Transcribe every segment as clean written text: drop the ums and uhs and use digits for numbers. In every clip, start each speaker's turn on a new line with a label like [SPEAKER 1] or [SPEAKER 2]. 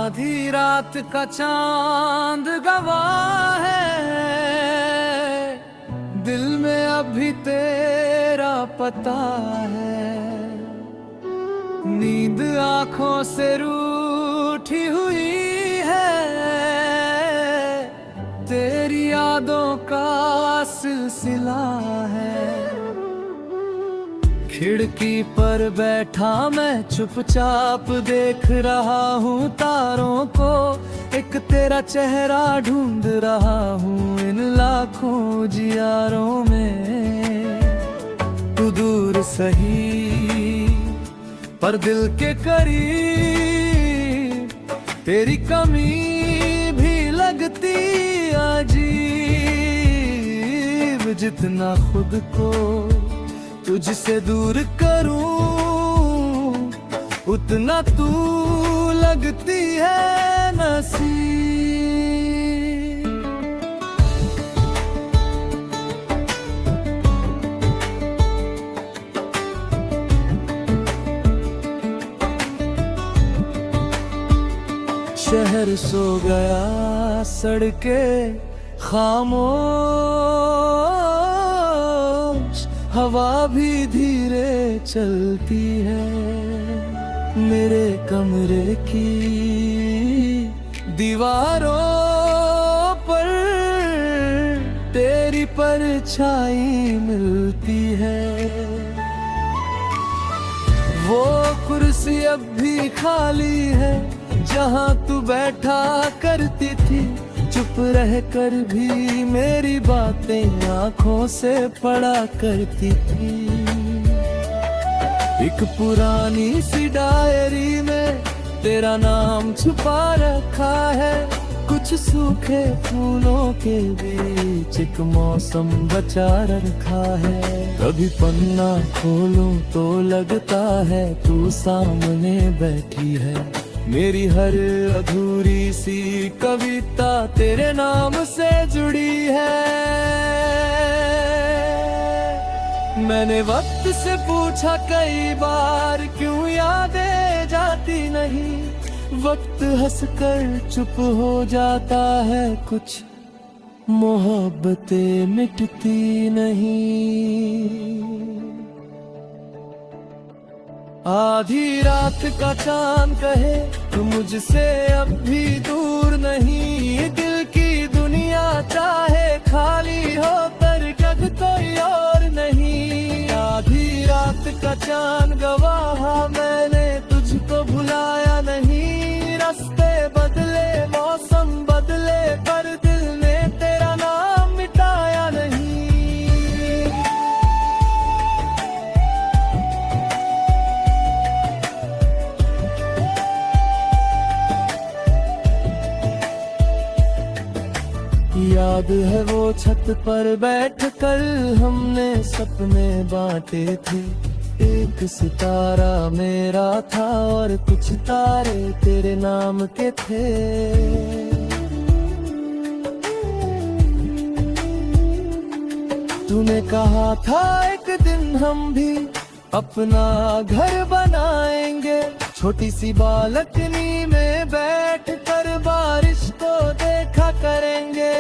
[SPEAKER 1] आधी रात का चांद गवाह है, दिल में अभी तेरा पता है। नींद आंखों से रूठी हुई है, तेरी यादों का सिलसिला है। खिड़की पर बैठा मैं चुपचाप देख रहा हूँ तारों को, एक तेरा चेहरा ढूंढ रहा हूँ इन लाखों उजियारों में। तू दूर सही पर दिल के करीब, तेरी कमी भी लगती अजीब। जितना खुद को तुझसे दूर करूं, उतना तू लगती है नसीब। शहर सो गया, सड़कें खामोश, हवा भी धीरे चलती है। मेरे कमरे की दीवारों पर तेरी परछाई मिलती है। वो कुर्सी अब भी खाली है जहाँ तू बैठा करती थी, चुप रह कर भी मेरी बातें आंखों से पढ़ा करती थी। एक पुरानी सी डायरी में तेरा नाम छुपा रखा है, कुछ सूखे फूलों के बीच एक मौसम बचा रखा है। कभी पन्ना खोलूं तो लगता है तू सामने बैठी है। मेरी हर अधूरी सी कविता तेरे नाम से जुड़ी है। मैंने वक्त से पूछा कई बार क्यों यादें जाती नहीं, वक्त हंसकर चुप हो जाता है, कुछ मोहब्बतें मिटती नहीं। आधी रात का चांद कहे तू मुझसे अब भी दूर नहीं, दिल की दुनिया चाहे खाली हो पर जग कोई और नहीं। आधी रात का चांद गवाह मैंने तुझको भुलाया नहीं, रास्ते बदले मौसम बदले पर दिल ने तेरा नाम मिटाया नहीं। याद है वो छत पर बैठकर हमने सपने बांटे थे, एक सितारा मेरा था और कुछ तारे तेरे नाम के थे। तूने कहा था एक दिन हम भी अपना घर बनाएंगे, छोटी सी बालकनी में बैठकर बारिश को देखा करेंगे।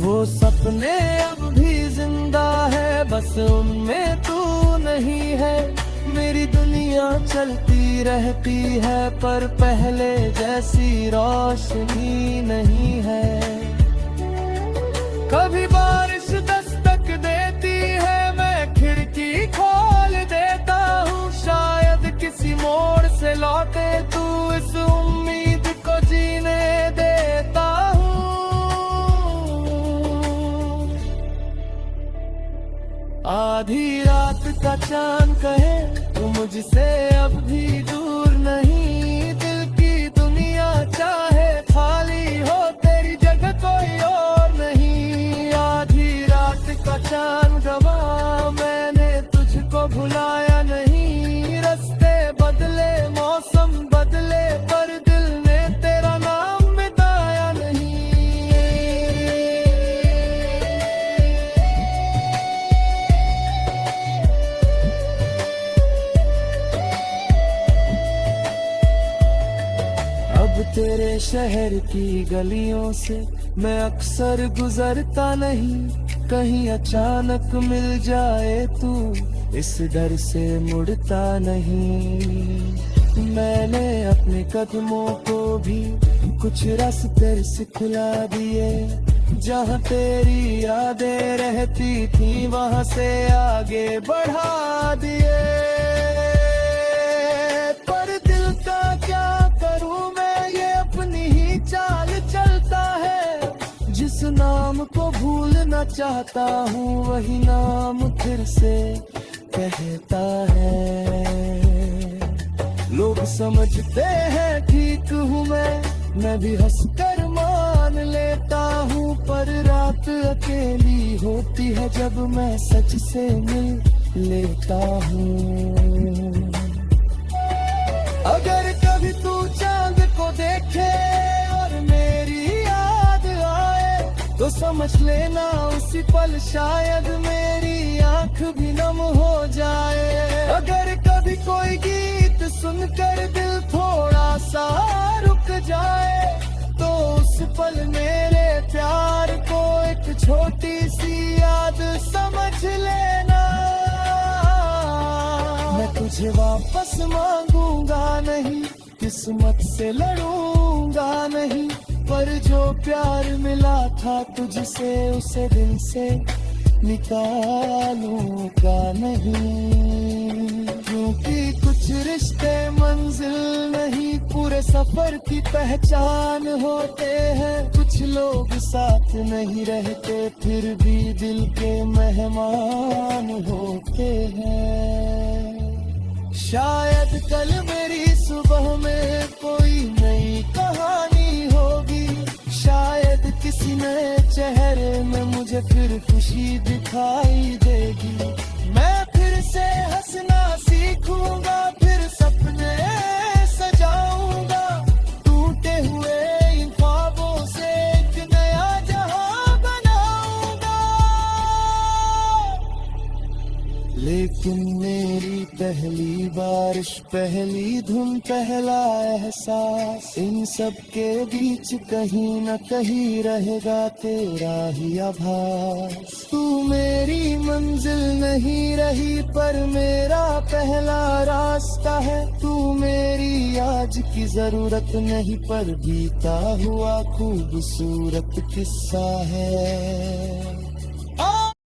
[SPEAKER 1] वो सपने अब भी जिंदा है, बस उनमें तू नहीं है। मेरी दुनिया चलती रहती है पर पहले जैसी रोशनी नहीं है। कभी बारिश दस्तक देती है, मैं खिड़की खोल देता हूँ, शायद किसी मोड़ से लौटे तू, इस उम्मीद को जीने देता हूँ। आधी रात का चांद कहे तू मुझसे अब भी दूर नहीं, दिल की दुनिया चाहे खाली हो तेरी जगह कोई और नहीं। आधी रात का चांद गवाह मैंने तुझको भुलाया नहीं, रास्ते बदले मौसम बदले पर दिल ने तेरा नाम मिटाया नहीं। शहर की गलियों से मैं अक्सर गुजरता नहीं, कहीं अचानक मिल जाए तू इस डर से मुड़ता नहीं। मैंने अपने कदमों को भी कुछ रास्ते सिखला दिए, जहाँ तेरी यादें रहती थी वहाँ से आगे बढ़ा दिए। पर दिल का क्या करूँ मैं, ये अपनी ही चाल चलता है। जिस नाम को भूलना चाहता हूँ वही नाम फिर से कहता है। लोग समझते हैं ठीक हूँ मैं भी हंसकर मान लेता हूँ, पर रात अकेली होती है जब मैं सच से मिल लेता हूँ। अगर कभी तू चांद को देखे और मेरी याद आए तो समझ लेना उसी पल शायद मेरी आंख भी नम हो जाए। अगर कभी कोई गीत सुनकर दिल थोड़ा सा रुक जाए तो उस पल मेरे प्यार को एक छोटी सी याद समझ लेना। मैं तुझे वापस मांगूंगा नहीं, किस्मत से लड़ूंगा नहीं, पर जो प्यार मिला था तुझसे उसे दिल से निकालूंगा नहीं। क्योंकि कुछ रिश्ते मंजिल नहीं पूरे सफर की पहचान होते हैं। कुछ लोग साथ नहीं रहते फिर भी दिल के मेहमान होते हैं। शायद कल मेरी सुबह में कोई नई कहानी होगी, शायद किसी नए चेहरे में मुझे फिर खुशी दिखाई देगी। मैं फिर से हंसना सीखूंगा, फिर सपने सजाऊंगा, टूटे हुए इन ख्वाबों से एक नया जहां बनाऊंगा। लेकिन मेरी पहली बारिश, पहली धुन, पहला एहसास, इन सब के बीच कहीं न कहीं रहेगा तेरा ही आभास। तू मेरी मंजिल नहीं रही पर मेरा पहला रास्ता है। तू मेरी आज की जरूरत नहीं पर बीता हुआ खूबसूरत किस्सा है।